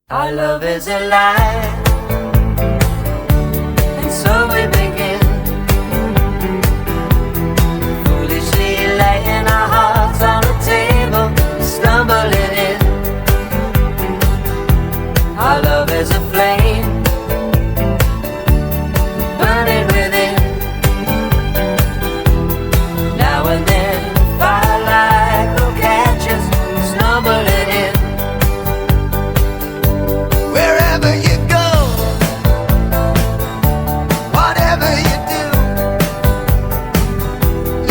Our love is alive, and so we begin, foolishly laying our hearts on the table, stumbling in. Our love is a flame, burning within. Now and then, firelight will catch us, stumbling in. Wherever you go, whatever you do,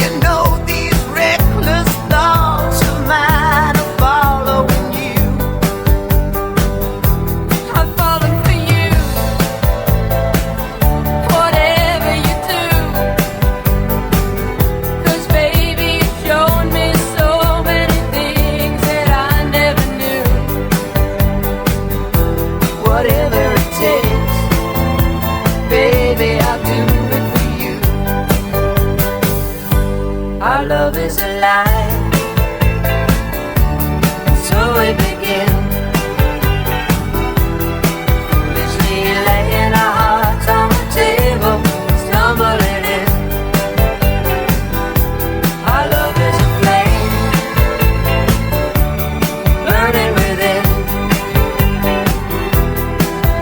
you know these reckless thoughts of mine are following you. I've fallen for you, whatever you do, 'cause baby, you've shown me so many things that I never knew. Whatever it takes, baby, I'll do it for you. Our love is alive, and so we begin, foolishly laying our hearts on the table, stumbling in. Our love is a flame, burning within.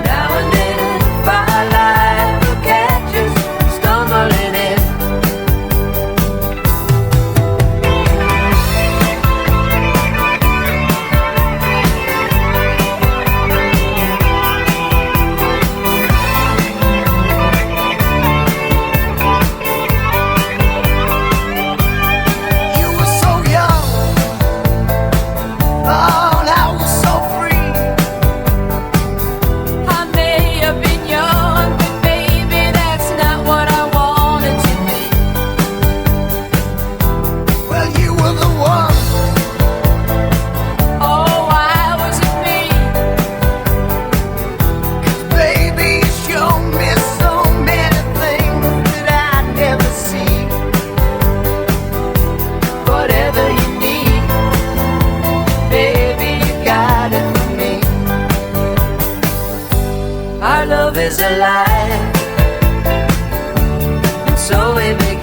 Now and then, firelight will catch us, stumbling in. You were so young, oh, and I was so free. I may have been young, but baby, that's not what I wanted to be. Well, you were the one. Oh, why was it me? Baby, you showed me so many things that I'd never see. Whatever you need, baby, you got it for me. Our love is alive, and so we begin.